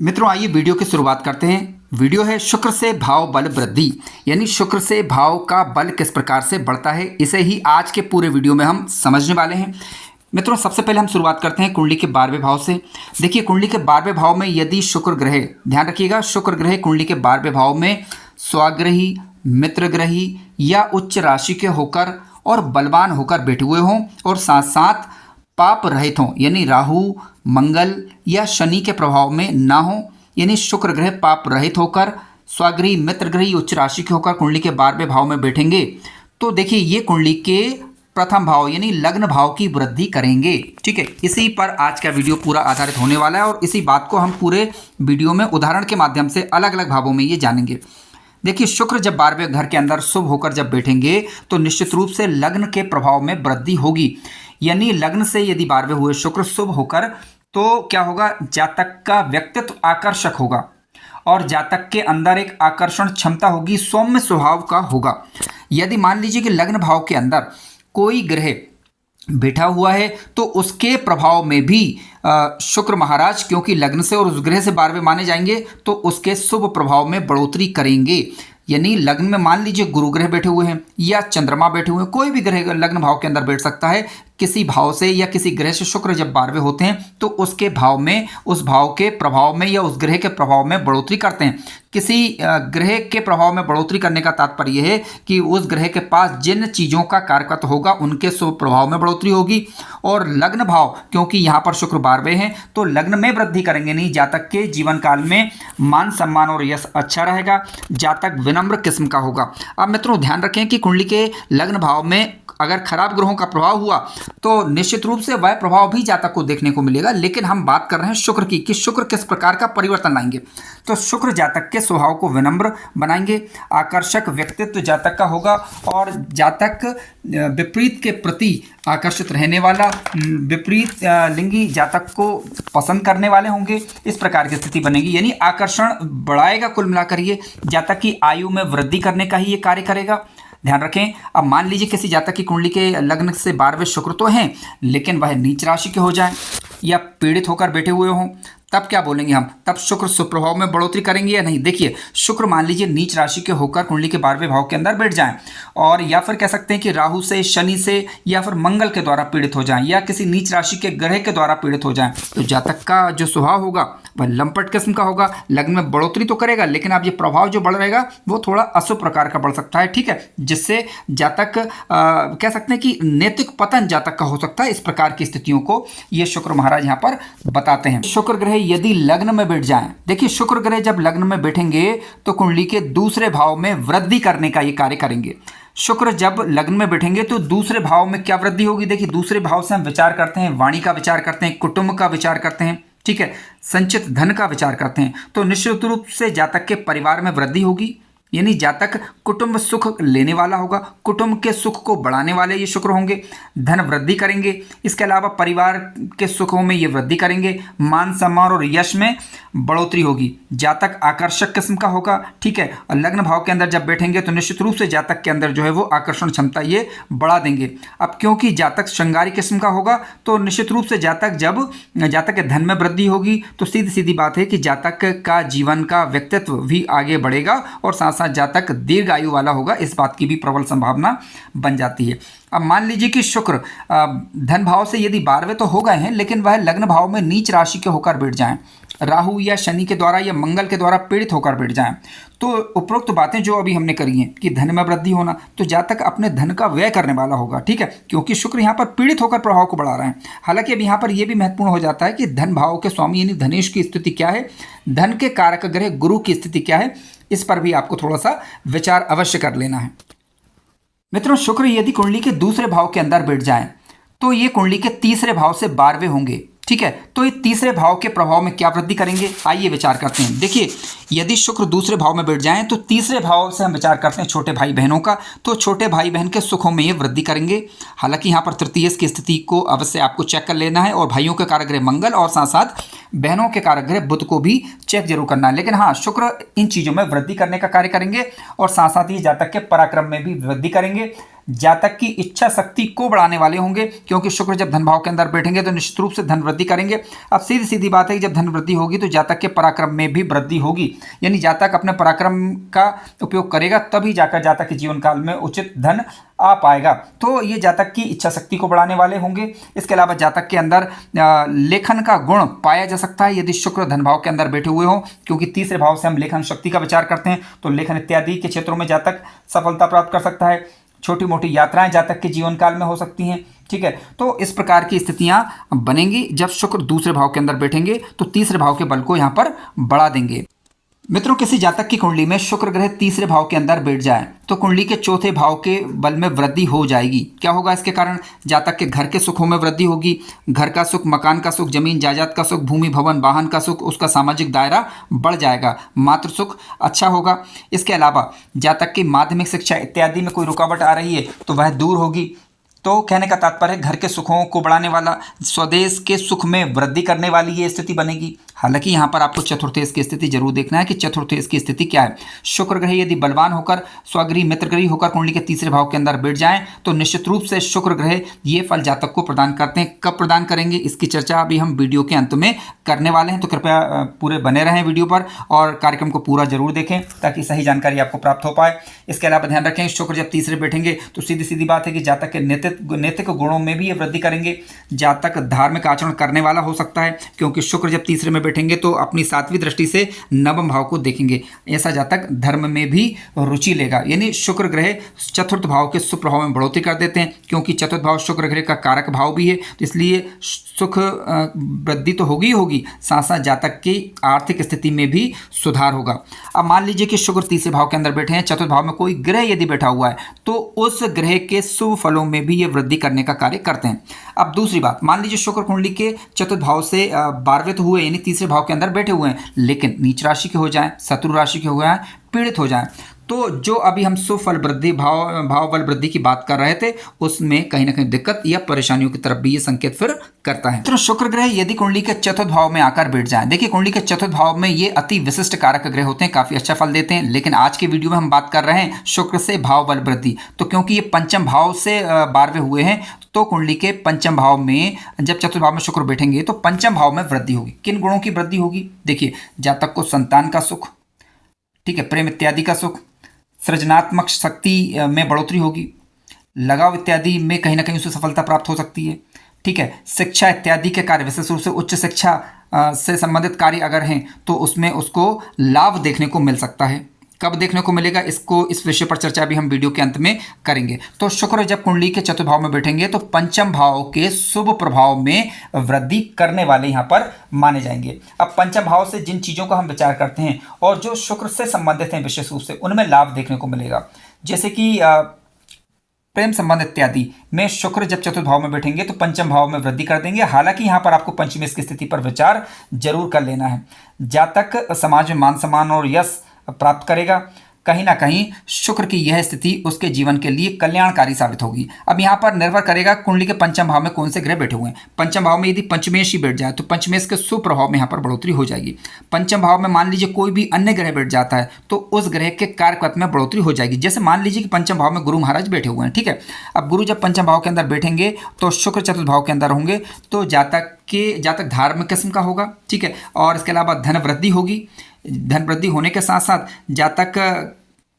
मित्रों, आइए वीडियो की शुरुआत करते हैं। वीडियो है शुक्र से भाव बल वृद्धि, यानी शुक्र से भाव का बल किस प्रकार से बढ़ता है, इसे ही आज के पूरे वीडियो में हम समझने वाले हैं। मित्रों, सबसे पहले हम शुरुआत करते हैं कुंडली के 12वें भाव से। देखिए, कुंडली के 12वें भाव में यदि शुक्र ग्रह, ध्यान रखिएगा, शुक्र ग्रह कुंडली के 12वें भाव में स्वग्रही, मित्र ग्रही या उच्च राशि के होकर और बलवान होकर बैठे हुए हों और साथ साथ पाप रहित हों, यानी राहु, मंगल या शनि के प्रभाव में ना हो, यानी शुक्र ग्रह पाप रहित होकर स्वग्रही, मित्र ग्रही, उच्च राशि के होकर कुंडली के 12वें भाव में बैठेंगे तो देखिए ये कुंडली के प्रथम भाव यानी लग्न भाव की वृद्धि करेंगे। ठीक है, इसी पर आज का वीडियो पूरा आधारित होने वाला है और इसी बात को हम पूरे वीडियो में उदाहरण के माध्यम से अलग अलग भावों में ये जानेंगे। देखिए, शुक्र जब 12वें घर के अंदर शुभ होकर जब बैठेंगे तो निश्चित रूप से लग्न के प्रभाव में वृद्धि होगी, यानी लग्न से यदि 12वें हुए शुक्र शुभ होकर तो क्या होगा, जातक का व्यक्तित्व आकर्षक होगा और जातक के अंदर एक आकर्षण क्षमता होगी, सौम्य स्वभाव का होगा। यदि मान लीजिए कि लग्न भाव के अंदर कोई ग्रह बैठा हुआ है तो उसके प्रभाव में भी शुक्र महाराज, क्योंकि लग्न से और उस ग्रह से 12वें माने जाएंगे तो उसके शुभ प्रभाव में बढ़ोतरी करेंगे। यानी लग्न में मान लीजिए गुरु ग्रह बैठे हुए हैं या चंद्रमा बैठे हुए हैं, कोई भी ग्रह लग्न भाव के अंदर बैठ सकता है। किसी भाव से या किसी ग्रह से शुक्र जब 12वें होते हैं तो उसके भाव में, उस भाव के प्रभाव में या उस ग्रह के प्रभाव में बढ़ोतरी करते हैं। किसी ग्रह के प्रभाव में बढ़ोतरी करने का तात्पर्य है कि उस ग्रह के पास जिन चीज़ों का कारकत्व होगा उनके शुभ प्रभाव में बढ़ोतरी होगी। और लग्न भाव, क्योंकि यहाँ पर शुक्र 12वें हैं तो लग्न में वृद्धि करेंगे नहीं, जातक के जीवन काल में मान सम्मान और यश अच्छा रहेगा, जातक विनम्र किस्म का होगा। अब मित्रों ध्यान रखें कि कुंडली के लग्न भाव में अगर खराब ग्रहों का प्रभाव हुआ तो निश्चित रूप से वह प्रभाव भी जातक को देखने को मिलेगा, लेकिन हम बात कर रहे हैं शुक्र की कि शुक्र किस प्रकार का परिवर्तन लाएंगे। तो शुक्र जातक के स्वभाव को विनम्र बनाएंगे, आकर्षक व्यक्तित्व जातक का होगा और जातक विपरीत के प्रति आकर्षित रहने वाला, विपरीत लिंगी जातक को पसंद करने वाले होंगे, इस प्रकार की स्थिति बनेगी। यानी आकर्षण बढ़ाएगा, कुल मिलाकर ये जातक की आयु में वृद्धि करने का ही ये कार्य करेगा। ध्यान रखें, अब मान लीजिए किसी जातक की कुंडली के लग्न से 12वें शुक्र तो हैं लेकिन वह नीच राशि के हो जाएं या पीड़ित होकर बैठे हुए हों, तब क्या बोलेंगे हम, तब शुक्र सुप्रभाव में बढ़ोतरी करेंगे या नहीं। देखिए, शुक्र मान लीजिए नीच राशि के होकर कुंडली के 12वें भाव के अंदर बैठ जाएं और या फिर कह सकते हैं कि राहु से, शनि से या फिर मंगल के द्वारा पीड़ित हो जाएं या किसी नीच राशि के ग्रह के द्वारा पीड़ित हो जाएं, तो जातक का जो स्वभाव होगा वह लंपट किस्म का होगा। लग्न में बढ़ोतरी तो करेगा लेकिन अब ये प्रभाव जो बढ़ रहेगा वो थोड़ा अशुभ प्रकार का बढ़ सकता है। ठीक है, जिससे जातक कह सकते हैं कि नैतिक पतन जातक का हो सकता है। इस प्रकार की स्थितियों को ये शुक्र महाराज यहाँ पर बताते हैं। शुक्र ग्रह यदि लग्न में बैठ जाएं, देखिए शुक्र ग्रह जब लग्न में बैठेंगे तो कुंडली के दूसरे भाव में वृद्धि करने का ये कार्य करेंगे। शुक्र जब लग्न में बैठेंगे तो दूसरे भाव में क्या वृद्धि होगी, देखिए दूसरे भाव से हम विचार करते हैं, वाणी का विचार करते हैं, कुटुंब का विचार करते हैं, ठीक है, संचित धन का विचार करते हैं। तो निश्चित रूप से जातक के परिवार में वृद्धि होगी, यानी जातक कुटुंब सुख लेने वाला होगा, कुटुंब के सुख को बढ़ाने वाले ये शुक्र होंगे, धन वृद्धि करेंगे। इसके अलावा परिवार के सुखों में ये वृद्धि करेंगे, मान सम्मान और यश में बढ़ोतरी होगी, जातक आकर्षक किस्म का होगा। ठीक है, और लग्न भाव के अंदर जब बैठेंगे तो निश्चित रूप से जातक के अंदर जो है वो आकर्षण क्षमता ये बढ़ा देंगे। अब क्योंकि जातक श्रृंगारी किस्म का होगा तो निश्चित रूप से जातक जब जातक के धन में वृद्धि होगी तो सीधी सीधी बात है कि जातक का जीवन का व्यक्तित्व भी आगे बढ़ेगा और साथ जातक दीर्घ आयु वाला होगा, इस बात की भी प्रबल संभावना बन जाती है। अब मान लीजिए कि शुक्र धन भाव से यदि 12वें तो हो गए हैं लेकिन वह लग्न भाव में नीच राशि के होकर बैठ जाएं, राहु या शनि के द्वारा या मंगल के द्वारा पीड़ित होकर बैठ जाएं, तो उपरोक्त बातें जो अभी हमने करी हैं कि धन में वृद्धि होना, तो जातक अपने धन का व्यय करने वाला होगा। ठीक है, क्योंकि शुक्र यहाँ पर पीड़ित होकर प्रभाव को बढ़ा रहे हैं। हालांकि अब यहाँ पर यह भी महत्वपूर्ण हो जाता है कि धन भाव के स्वामी यानी धनेश की स्थिति क्या है, धन के कारक ग्रह गुरु की स्थिति क्या है, इस पर भी आपको थोड़ा सा विचार अवश्य कर लेना है। मित्रों, शुक्र यदि कुंडली के दूसरे भाव के अंदर बैठ जाएं तो ये कुंडली के तीसरे भाव से 12वें होंगे। ठीक है, तो ये तीसरे भाव के प्रभाव में क्या वृद्धि करेंगे, आइए विचार करते हैं। देखिए, यदि शुक्र दूसरे भाव में बैठ जाएं तो तीसरे भाव से हम विचार करते हैं छोटे भाई बहनों का, तो छोटे भाई बहन के सुखों में ये वृद्धि करेंगे। हालांकि यहाँ पर तृतीय की स्थिति को अवश्य आपको चेक कर लेना है और भाइयों के कारक ग्रह मंगल और साथ साथ बहनों के कारक ग्रह बुध को भी चेक जरूर करना है। लेकिन हाँ, शुक्र इन चीज़ों में वृद्धि करने का कार्य करेंगे और साथ साथ ही जातक के पराक्रम में भी वृद्धि करेंगे। जातक की इच्छा शक्ति को बढ़ाने वाले होंगे, क्योंकि शुक्र जब धन भाव के अंदर बैठेंगे तो निश्चित रूप से धन वृद्धि करेंगे। अब सीधी सीधी बात है कि जब धन वृद्धि होगी तो जातक के पराक्रम में भी वृद्धि होगी, यानी जातक अपने पराक्रम का उपयोग करेगा तभी जाकर जातक के जीवन काल में उचित धन आ पाएगा। तो ये जातक की इच्छा शक्ति को बढ़ाने वाले होंगे। इसके अलावा जातक के अंदर लेखन का गुण पाया जा सकता है यदि शुक्र धन भाव के अंदर बैठे हुए हों, क्योंकि तीसरे भाव से हम लेखन शक्ति का विचार करते हैं, तो लेखन इत्यादि के क्षेत्रों में जातक सफलता प्राप्त कर सकता है। छोटी मोटी यात्राएं जातक के जीवन काल में हो सकती हैं, ठीक है। तो इस प्रकार की स्थितियां बनेंगी जब शुक्र दूसरे भाव के अंदर बैठेंगे तो तीसरे भाव के बल को यहां पर बढ़ा देंगे। मित्रों, किसी जातक की कुंडली में शुक्र ग्रह तीसरे भाव के अंदर बैठ जाए तो कुंडली के चौथे भाव के बल में वृद्धि हो जाएगी। क्या होगा इसके कारण? जातक के घर के सुखों में वृद्धि होगी। घर का सुख, मकान का सुख, जमीन जायदाद का सुख, भूमि भवन वाहन का सुख, उसका सामाजिक दायरा बढ़ जाएगा, मातृ सुख अच्छा होगा। इसके अलावा जातक की माध्यमिक शिक्षा इत्यादि में कोई रुकावट आ रही है तो वह दूर होगी। तो कहने का तात्पर्य घर के सुखों को बढ़ाने वाला, स्वदेश के सुख में वृद्धि करने वाली ये स्थिति बनेगी। हालांकि यहाँ पर आपको चतुर्थेश की स्थिति जरूर देखना है कि चतुर्थेश की स्थिति क्या है। शुक्र ग्रह यदि बलवान होकर, स्वगृही मित्रगृही होकर कुंडली के तीसरे भाव के अंदर बैठ जाएं तो निश्चित रूप से शुक्र ग्रह ये फल जातक को प्रदान करते हैं। कब प्रदान करेंगे इसकी चर्चा अभी हम वीडियो के अंत में करने वाले हैं, तो कृपया पूरे बने रहें वीडियो पर और कार्यक्रम को पूरा जरूर देखें ताकि सही जानकारी आपको प्राप्त हो पाए। इसके अलावा ध्यान रखें, शुक्र जब तीसरे बैठेंगे तो सीधी सीधी बात है कि जातक के नैतिक गुणों में भी ये वृद्धि करेंगे। जातक धार्मिक आचरण करने वाला हो सकता है, क्योंकि शुक्र जब तीसरे में बैठेंगे तो अपनी सातवीं दृष्टि से नवम भाव को देखेंगे। ऐसा जातक धर्म में भी रुचि लेगा, यानी शुक्र ग्रह चतुर्थ भाव के शुभ प्रभाव में बढ़ोतरी कर देते हैं, क्योंकि चतुर्थ भाव शुक्र ग्रह का कारक भाव भी है, तो इसलिए सुख वृद्धि तो होगी होगी, साथ साथ जातक की आर्थिक स्थिति में भी सुधार होगा। अब मान लीजिए कि शुक्र तीसरे भाव के अंदर बैठे हैं, चतुर्थ भाव में कोई ग्रह यदि बैठा हुआ है तो उस ग्रह के शुभ फलों में भी ये वृद्धि करने का कार्य करते हैं। अब दूसरी बात, मान लीजिए शुक्र कुंडली के चतुर्थ भाव से 12वें तो हुए, यानी तीसरे भाव के अंदर बैठे हुए हैं, लेकिन नीच राशि के हो जाएं, शत्रु राशि के हो जाएं, पीड़ित हो जाएं, तो जो अभी हम सुफल वृद्धि भाव बल वृद्धि की बात कर रहे थे उसमें कहीं ना कहीं दिक्कत या परेशानियों की तरफ भी ये संकेत फिर करता है। तो शुक्र ग्रह यदि कुंडली के चतुर्थ भाव में आकर बैठ जाए, देखिए कुंडली के चतुर्थ भाव में ये अति विशिष्ट कारक ग्रह होते हैं, काफी अच्छा फल देते हैं, लेकिन आज के वीडियो में हम बात कर रहे हैं शुक्र से भाव बल वृद्धि। तो क्योंकि ये पंचम भाव से 12वें हुए हैं तो कुंडली के पंचम भाव में जब चतुर्थ भाव में शुक्र बैठेंगे तो पंचम भाव में वृद्धि होगी। किन गुणों की वृद्धि होगी? देखिए, जातक को संतान का सुख, ठीक है, प्रेम इत्यादि का सुख, सृजनात्मक शक्ति में बढ़ोतरी होगी, लगाव इत्यादि में कहीं ना कहीं उसे सफलता प्राप्त हो सकती है, ठीक है। शिक्षा इत्यादि के कार्य, विशेष रूप से उच्च शिक्षा से संबंधित कार्य अगर हैं तो उसमें उसको लाभ देखने को मिल सकता है। कब देखने को मिलेगा इस विषय पर चर्चा भी हम वीडियो के अंत में करेंगे। तो शुक्र जब कुंडली के चतुर्थ भाव में बैठेंगे तो पंचम भाव के शुभ प्रभाव में वृद्धि करने वाले यहाँ पर माने जाएंगे। अब पंचम भाव से जिन चीज़ों का हम विचार करते हैं और जो शुक्र से संबंधित हैं विशेष रूप से, उनमें लाभ देखने को मिलेगा, जैसे कि प्रेम संबंध इत्यादि में शुक्र जब चतुर्थ भाव में बैठेंगे तो पंचम भाव में वृद्धि कर देंगे। हालांकि यहाँ पर आपको पंचमेश की स्थिति पर विचार जरूर कर लेना है। जातक समाज में मान सम्मान और यश प्राप्त करेगा। कहीं ना कहीं शुक्र की यह स्थिति उसके जीवन के लिए कल्याणकारी साबित होगी। अब यहाँ पर निर्भर करेगा कुंडली के पंचम भाव में कौन से ग्रह बैठे हुए हैं। पंचम भाव में यदि पंचमेश ही बैठ जाए तो पंचमेश के शुभ प्रभाव में यहाँ पर बढ़ोतरी हो जाएगी। पंचम भाव में मान लीजिए कोई भी अन्य ग्रह बैठ जाता है तो उस ग्रह के कारकत्व में बढ़ोतरी हो जाएगी। जैसे मान लीजिए कि पंचम भाव में गुरु महाराज बैठे हुए हैं, ठीक है। अब गुरु जब पंचम भाव के अंदर बैठेंगे तो शुक्र चतुर्थ भाव के अंदर होंगे तो जातक धार्मिक किस्म का होगा, ठीक है। और इसके अलावा धन वृद्धि होगी। धन वृद्धि होने के साथ साथ जातक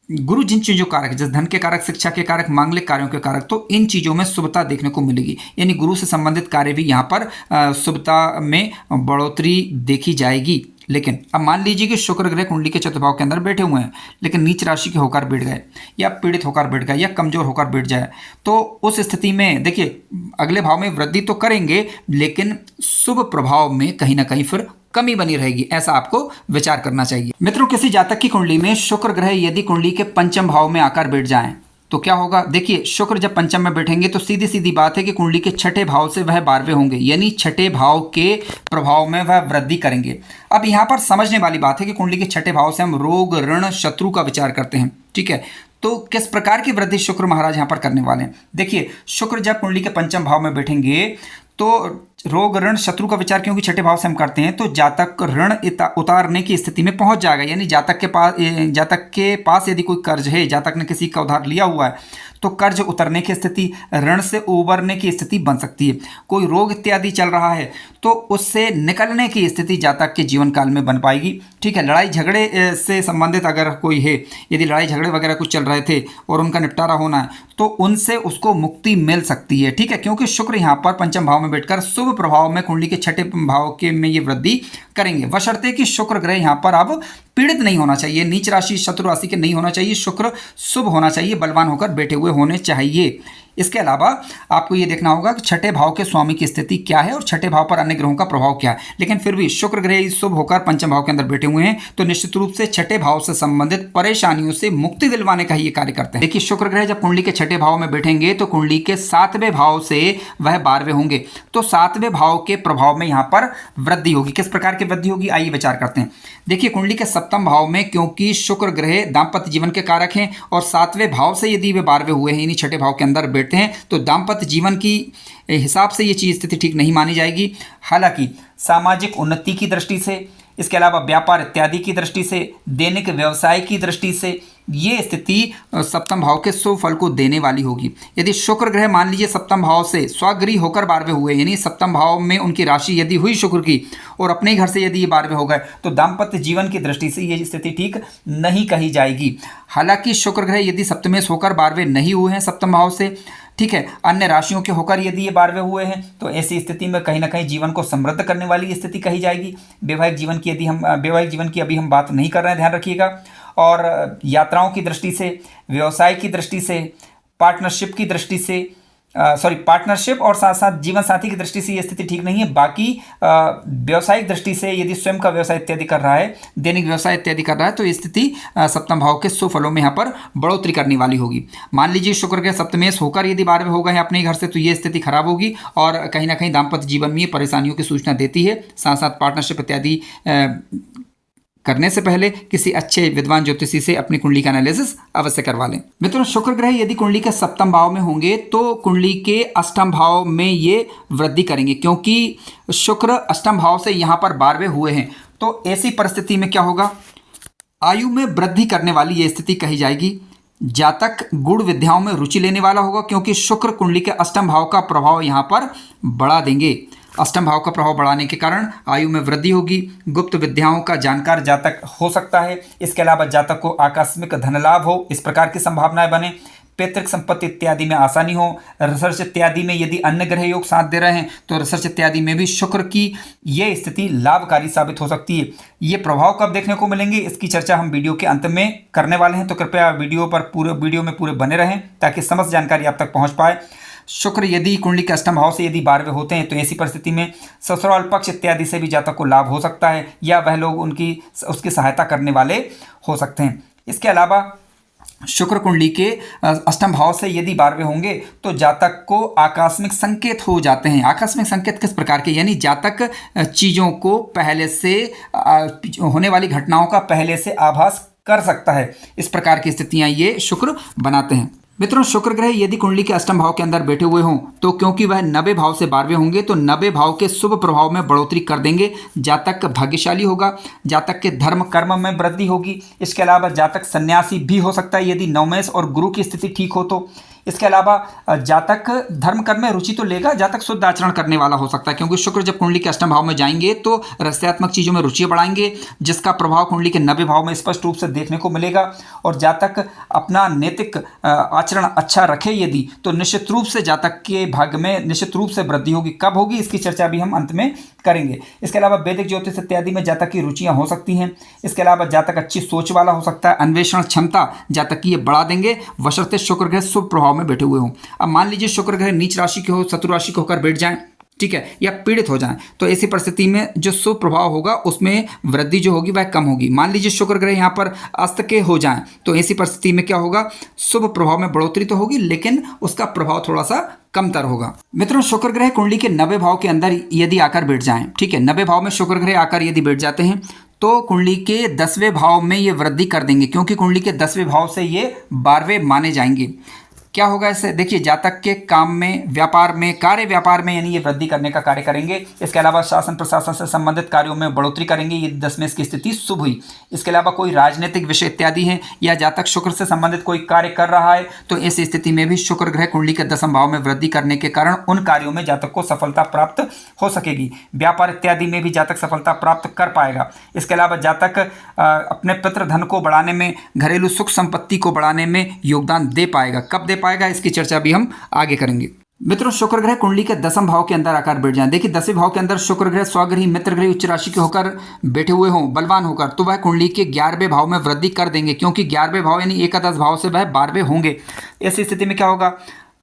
गुरु जिन चीज़ों कारक, जैसे धन के कारक, शिक्षा के कारक, मांगलिक कार्यों के कारक, तो इन चीज़ों में शुभता देखने को मिलेगी। यानी गुरु से संबंधित कार्य भी यहाँ पर शुभता में बढ़ोतरी देखी जाएगी। लेकिन अब मान लीजिए कि शुक्र ग्रह कुंडली के चतुर्थ भाव के अंदर बैठे हुए हैं लेकिन नीच राशि के होकर बैठ गए या पीड़ित होकर बैठ गए या कमजोर होकर बैठ जाए, तो उस स्थिति में देखिए अगले भाव में वृद्धि तो करेंगे लेकिन शुभ प्रभाव में कहीं ना कहीं फिर कमी बनी रहेगी। ऐसा आपको विचार करना चाहिए। मित्रों, किसी जातक की कुंडली में शुक्र ग्रह यदि कुंडली के पंचम भाव में आकर बैठ जाएं तो क्या होगा? देखिए, शुक्र जब पंचम में बैठेंगे तो सीधी सीधी बात है कि कुंडली के छठे भाव से वह 12वें होंगे, यानी छठे भाव के प्रभाव में वह वृद्धि करेंगे। अब यहाँ पर समझने वाली बात है कि कुंडली के छठे भाव से हम रोग, ऋण, शत्रु का विचार करते हैं, ठीक है। तो किस प्रकार की वृद्धि शुक्र महाराज यहाँ पर करने वाले हैं? देखिए, शुक्र जब कुंडली के पंचम भाव में बैठेंगे तो रोग ऋण शत्रु का विचार क्योंकि छठे भाव से हम करते हैं तो जातक ऋण उतारने की स्थिति में पहुंच जाएगा। यानी जातक के पास यदि कोई कर्ज है, जातक ने किसी का उधार लिया हुआ है तो कर्ज उतरने की स्थिति, ऋण से उबरने की स्थिति बन सकती है। कोई रोग इत्यादि चल रहा है तो उससे निकलने की स्थिति जातक के जीवन काल में बन पाएगी। ठीक है, लड़ाई झगड़े से संबंधित अगर कोई है, यदि लड़ाई झगड़े वगैरह कुछ चल रहे थे और उनका निपटारा होना है तो उनसे उसको मुक्ति मिल सकती है। ठीक है, क्योंकि शुक्र यहाँ पर पंचम भाव में बैठकर शुभ प्रभाव में कुंडली के छठे भाव के में ये वृद्धि करेंगे, बशर्ते कि शुक्र ग्रह यहाँ पर अब पीड़ित नहीं होना चाहिए, नीच राशि शत्रु राशि के नहीं होना चाहिए, शुक्र शुभ होना चाहिए, बलवान होकर बैठे हुए होने चाहिए। इसके अलावा आपको ये देखना होगा कि छठे भाव के स्वामी की स्थिति क्या है और छठे भाव पर अन्य ग्रहों का प्रभाव क्या है। लेकिन फिर भी शुक्र ग्रह शुभ होकर पंचम भाव के अंदर बैठे हुए हैं तो निश्चित रूप से छठे भाव से संबंधित परेशानियों से मुक्ति दिलवाने का ही ये कार्य करते हैं। देखिए, शुक्र ग्रह जब कुंडली के छठे भाव में बैठेंगे तो कुंडली के 7वें भाव से वह 12वें होंगे, तो 7वें भाव के प्रभाव में यहाँ पर वृद्धि होगी। किस प्रकार की वृद्धि होगी, आइए विचार करते हैं। देखिए, कुंडली के 7वें भाव में क्योंकि शुक्र ग्रह दाम्पत्य जीवन के कारक हैं और 7वें भाव से यदि वे 12वें हुए हैं, यानी छठे भाव के अंदर बैठते हैं, तो दाम्पत्य जीवन की हिसाब से ये चीज़ स्थिति ठीक नहीं मानी जाएगी। हालांकि सामाजिक उन्नति की दृष्टि से, इसके अलावा व्यापार इत्यादि की दृष्टि से, दैनिक व्यवसाय की दृष्टि से ये स्थिति सप्तम भाव के शुभ फल को देने वाली होगी। यदि शुक्र ग्रह मान लीजिए सप्तम भाव से स्वगृही होकर 12वें हुए, यानी सप्तम भाव में उनकी राशि यदि हुई शुक्र की और अपने ही घर से यदि ये 12वें हो गए तो दाम्पत्य जीवन की दृष्टि से ये स्थिति ठीक नहीं कही जाएगी। हालांकि शुक्र ग्रह यदि सप्तमेश होकर 12वें नहीं हुए हैं सप्तम भाव से, ठीक है, अन्य राशियों के होकर यदि ये 12वें हुए हैं तो ऐसी स्थिति में कहीं ना कहीं जीवन को समृद्ध करने वाली स्थिति कही जाएगी। वैवाहिक जीवन की अभी हम बात नहीं कर रहे हैं, ध्यान रखिएगा। और यात्राओं की दृष्टि से, व्यवसाय की दृष्टि से, पार्टनरशिप की दृष्टि से, पार्टनरशिप और साथ साथ जीवन साथी की दृष्टि से ये स्थिति ठीक नहीं है। बाकी व्यवसायिक दृष्टि से यदि स्वयं का व्यवसाय इत्यादि कर रहा है, दैनिक व्यवसाय इत्यादि कर रहा है, तो ये स्थिति सप्तम भाव के शुभ फलों में यहाँ पर बढ़ोतरी करने वाली होगी। मान लीजिए शुक्र के सप्तमेश होकर यदि 12वें हो गए हैं अपने घर से तो ये स्थिति खराब होगी और कहीं ना कहीं दाम्पत्य जीवन में ये परेशानियों की सूचना देती है। साथ साथ पार्टनरशिप इत्यादि करने से पहले किसी अच्छे विद्वान ज्योतिषी से अपनी कुंडली का एनालिसिस अवश्य करवा लें। मित्रों, शुक्र ग्रह यदि कुंडली के सप्तम भाव में होंगे तो कुंडली के अष्टम भाव में ये वृद्धि करेंगे, क्योंकि शुक्र अष्टम भाव से यहाँ पर 12वें हुए हैं। तो ऐसी परिस्थिति में क्या होगा, आयु में वृद्धि करने वाली ये स्थिति कही जाएगी। जातक गुण विद्याओं में रुचि लेने वाला होगा, क्योंकि शुक्र कुंडली के अष्टम भाव का प्रभाव यहाँ पर बढ़ा देंगे। अष्टम भाव का प्रभाव बढ़ाने के कारण आयु में वृद्धि होगी, गुप्त विद्याओं का जानकार जातक हो सकता है। इसके अलावा जातक को आकस्मिक धन लाभ हो, इस प्रकार की संभावनाएं बने। पैतृक संपत्ति इत्यादि में आसानी हो। रिसर्च इत्यादि में यदि अन्य ग्रह योग साथ दे रहे हैं तो रिसर्च इत्यादि में भी शुक्र की ये स्थिति लाभकारी साबित हो सकती है। ये प्रभाव कब देखने को मिलेंगे, इसकी चर्चा हम वीडियो के अंत में करने वाले हैं, तो कृपया वीडियो में पूरे बने रहें ताकि समस्त जानकारी आप तक पहुँच पाए। शुक्र यदि कुंडली के अष्टम भाव से यदि 12वें होते हैं तो ऐसी परिस्थिति में ससुराल पक्ष इत्यादि से भी जातक को लाभ हो सकता है या वह लोग उसकी सहायता करने वाले हो सकते हैं। इसके अलावा शुक्र कुंडली के अष्टम भाव से यदि 12वें होंगे तो जातक को आकस्मिक संकेत हो जाते हैं। आकस्मिक संकेत किस प्रकार के, यानी जातक चीज़ों को पहले से होने वाली घटनाओं का पहले से आभास कर सकता है। इस प्रकार की स्थितियां ये शुक्र बनाते हैं। मित्रों, शुक्र ग्रह यदि कुंडली के अष्टम भाव के अंदर बैठे हुए हों तो क्योंकि वह 90 भाव से 12वें होंगे तो 90 भाव के शुभ प्रभाव में बढ़ोतरी कर देंगे। जातक भाग्यशाली होगा, जातक के धर्म कर्म में वृद्धि होगी। इसके अलावा जातक सन्यासी भी हो सकता है यदि नवमेश और गुरु की स्थिति ठीक हो तो। इसके अलावा जातक धर्म कर्म में रुचि तो लेगा, जातक शुद्ध आचरण करने वाला हो सकता है, क्योंकि शुक्र जब कुंडली के अष्टम भाव में जाएंगे तो रहस्यात्मक चीज़ों में रुचि बढ़ाएंगे, जिसका प्रभाव कुंडली के 90 भाव में स्पष्ट रूप से देखने को मिलेगा। और जातक अपना नैतिक आचरण अच्छा रखे यदि तो निश्चित रूप से जातक के भाग्य में निश्चित रूप से वृद्धि होगी। कब होगी इसकी चर्चा भी हम अंत में करेंगे। इसके अलावा वैदिक ज्योतिष इत्यादि में जातक की रुचियाँ हो सकती हैं। इसके अलावा जातक अच्छी सोच वाला हो सकता है, अन्वेषण क्षमता जातक की ये बढ़ा देंगे, बशर्ते शुक्र ग्रह शुभ प्रभाव में बैठे हुए हों। अब मान लीजिए शुक्र ग्रह नीच राशि के हो, शत्रु राशि के होकर बैठ जाएं, ठीक है, या पीड़ित हो जाएं, तो ऐसी परिस्थिति में जो शुभ प्रभाव होगा उसमें वृद्धि जो होगी वह कम होगी। मान लीजिए शुक्र ग्रह यहाँ पर अस्त के हो जाएं तो ऐसी परिस्थिति में क्या होगा, शुभ प्रभाव में बढ़ोतरी तो होगी लेकिन उसका प्रभाव थोड़ा सा कमतर होगा। मित्रों, शुक्र ग्रह कुंडली के 90 भाव के अंदर यदि आकर बैठ जाएं, ठीक है, 90 भाव में शुक्र ग्रह आकर यदि बैठ जाते हैं तो कुंडली के 10वें भाव में ये वृद्धि कर देंगे, क्योंकि कुंडली के 10वें भाव से ये 12वें माने जाएंगे। क्या होगा इससे? देखिए, जातक के काम में, व्यापार में, कार्य व्यापार में यानी ये वृद्धि करने का कार्य करेंगे। इसके अलावा शासन प्रशासन से संबंधित कार्यों में बढ़ोतरी करेंगे, ये 10 में इसकी स्थिति शुभ हुई। इसके अलावा कोई राजनीतिक विषय इत्यादि है या जातक शुक्र से संबंधित कोई कार्य कर रहा है तो इस स्थिति में भी शुक्र ग्रह कुंडली के 10वें भाव में वृद्धि करने के कारण उन कार्यों में जातक को सफलता प्राप्त हो सकेगी। व्यापार इत्यादि में भी जातक सफलता प्राप्त कर पाएगा। इसके अलावा जातक अपने पितृ धन को बढ़ाने में, घरेलू सुख संपत्ति को बढ़ाने में योगदान दे पाएगा। कब दे पाएगा इसकी चर्चा भी हम आगे करेंगे। मित्रों, शुक्र ग्रह कुंडली के 10वें भाव के अंदर आकर बैठ जाए। देखिए, 10वें भाव के अंदर शुक्र ग्रह स्वग्रही मित्र ग्रह उच्च राशि के होकर बैठे हुए हों, बलवान होकर, तो वह कुंडली के 11वें भाव में वृद्धि कर देंगे, क्योंकि 11वें भाव यानी एकादश भाव से वह 12वें होंगे। ऐसी स्थिति में क्या होगा?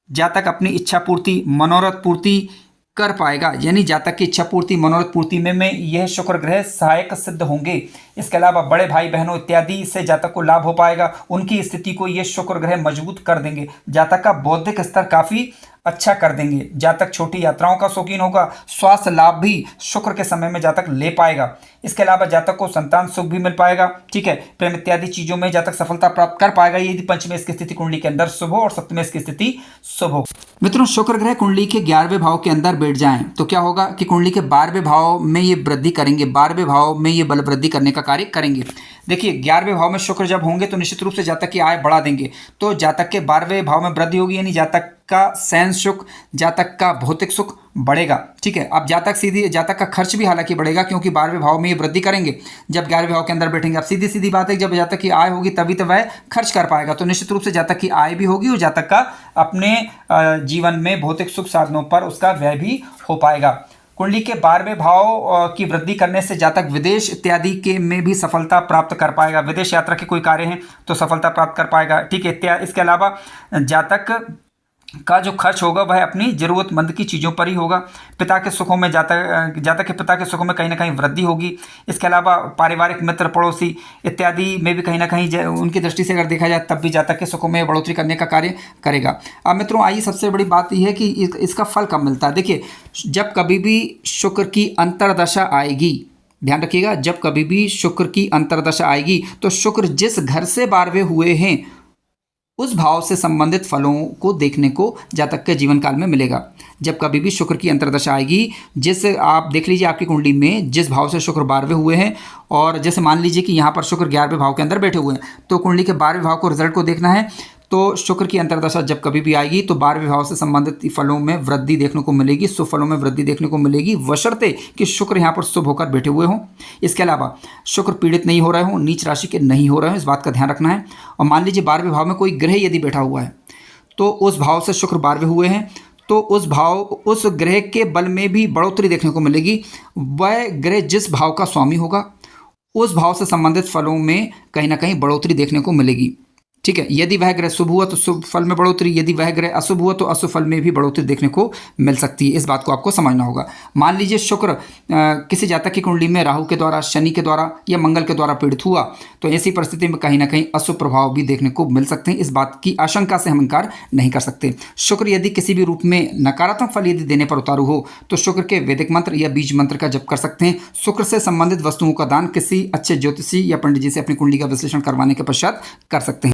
जातक अपनी इच्छा पूर्ति, मनोरथ पूर्ति कर पाएगा, यानी जातक की इच्छा पूर्ति, मनोरथ पूर्ति में यह शुक्र ग्रह सहायक सिद्ध होंगे। इसके अलावा बड़े भाई बहनों इत्यादि से जातक को लाभ हो पाएगा, उनकी स्थिति को ये शुक्र ग्रह मजबूत कर देंगे। जातक का बौद्धिक स्तर काफी अच्छा कर देंगे। जातक छोटी यात्राओं का शौकीन होगा। स्वास्थ्य लाभ भी शुक्र के समय में जातक ले पाएगा। इसके अलावा जातक को संतान सुख भी मिल पाएगा। ठीक है, प्रेम इत्यादि चीजों में जातक सफलता प्राप्त कर पाएगा, यदि पंचमें इसकी स्थिति कुंडली के अंदर शुभ हो और सप्तमें इसकी स्थिति शुभ हो। मित्रों, शुक्र ग्रह कुंडली के 11वें भाव के अंदर बैठ जाएं तो क्या होगा कि कुंडली के 12वें भाव में ये वृद्धि करेंगे, 12वें भाव में ये बल वृद्धि करने का कार्य करेंगे। देखिए, 11वें भाव में शुक्र जब होंगे तो निश्चित रूप से जातक की आय बढ़ा देंगे। तो जातक के 12वें भाव में वृद्धि होगी, यानी जातक का शयन सुख, जातक का भौतिक सुख बढ़ेगा। ठीक है, अब जातक का खर्च भी हालांकि बढ़ेगा, क्योंकि 12वें भाव में ये वृद्धि करेंगे। जब 11वें भाव के अंदर बैठेंगे, अब सीधी सीधी बात है, जब जातक की आय होगी तभी तो वह खर्च कर पाएगा। तो निश्चित रूप से जातक की आय भी होगी और जातक का अपने जीवन में भौतिक सुख साधनों पर उसका व्यय भी हो पाएगा। कुंडली के 12वें भाव की वृद्धि करने से जातक विदेश इत्यादि के में भी सफलता प्राप्त कर पाएगा। विदेश यात्रा के कोई कार्य हैं तो सफलता प्राप्त कर पाएगा। ठीक है, इसके अलावा जातक का जो खर्च होगा वह अपनी जरूरतमंद की चीज़ों पर ही होगा। पिता के सुखों में जातक के पिता के सुखों में कहीं ना कहीं वृद्धि होगी। इसके अलावा पारिवारिक मित्र, पड़ोसी इत्यादि में भी कहीं ना कहीं उनकी दृष्टि से अगर देखा जाए तब भी जातक के सुखों में बढ़ोतरी करने का कार्य करेगा। अब मित्रों, आइए सबसे बड़ी बात यह है कि इसका फल कब मिलता है। देखिए, जब कभी भी शुक्र की अंतर्दशा आएगी, ध्यान रखिएगा, जब कभी भी शुक्र की अंतर्दशा आएगी तो शुक्र जिस घर से 12वें हुए हैं उस भाव से संबंधित फलों को देखने को जातक के जीवन काल में मिलेगा। जब कभी भी शुक्र की अंतर्दशा आएगी, जैसे आप देख लीजिए आपकी कुंडली में जिस भाव से शुक्र 12वें हुए हैं, और जैसे मान लीजिए कि यहाँ पर शुक्र 11वें भाव के अंदर बैठे हुए हैं, तो कुंडली के 12वें भाव को रिजल्ट को देखना है। तो शुक्र की अंतर्दशा जब कभी भी आएगी तो 12वें भाव से संबंधित फलों में वृद्धि देखने को मिलेगी, शुभ फलों में वृद्धि देखने को मिलेगी, बशर्ते कि शुक्र यहाँ पर शुभ होकर बैठे हुए हों। इसके अलावा शुक्र पीड़ित नहीं हो रहे हों, नीच राशि के नहीं हो रहे हों, इस बात का ध्यान रखना है। और मान लीजिए 12वें भाव में कोई ग्रह यदि बैठा हुआ है तो उस भाव से शुक्र 12वें हुए हैं तो उस ग्रह के बल में भी बढ़ोतरी देखने को मिलेगी। वह ग्रह जिस भाव का स्वामी होगा उस भाव से संबंधित फलों में कहीं ना कहीं बढ़ोतरी देखने को मिलेगी। ठीक है, यदि वह ग्रह शुभ हुआ तो शुभ फल में बढ़ोतरी, यदि वह ग्रह अशुभ हुआ तो अशुभ फल में भी बढ़ोतरी देखने को मिल सकती है। इस बात को आपको समझना होगा। मान लीजिए शुक्र किसी जातक की कुंडली में राहु के द्वारा, शनि के द्वारा या मंगल के द्वारा पीड़ित हुआ तो ऐसी परिस्थिति में कहीं ना कहीं अशुभ प्रभाव भी देखने को मिल सकते हैं। इस बात की आशंका से हम इनकार नहीं कर सकते। शुक्र यदि किसी भी रूप में नकारात्मक फल यदि देने पर उतारू हो तो शुक्र के वैदिक मंत्र या बीज मंत्र का जप कर सकते हैं। शुक्र से संबंधित वस्तुओं का दान किसी अच्छे ज्योतिषी या पंडित जी से अपनी कुंडली का विश्लेषण करवाने के पश्चात कर सकते हैं।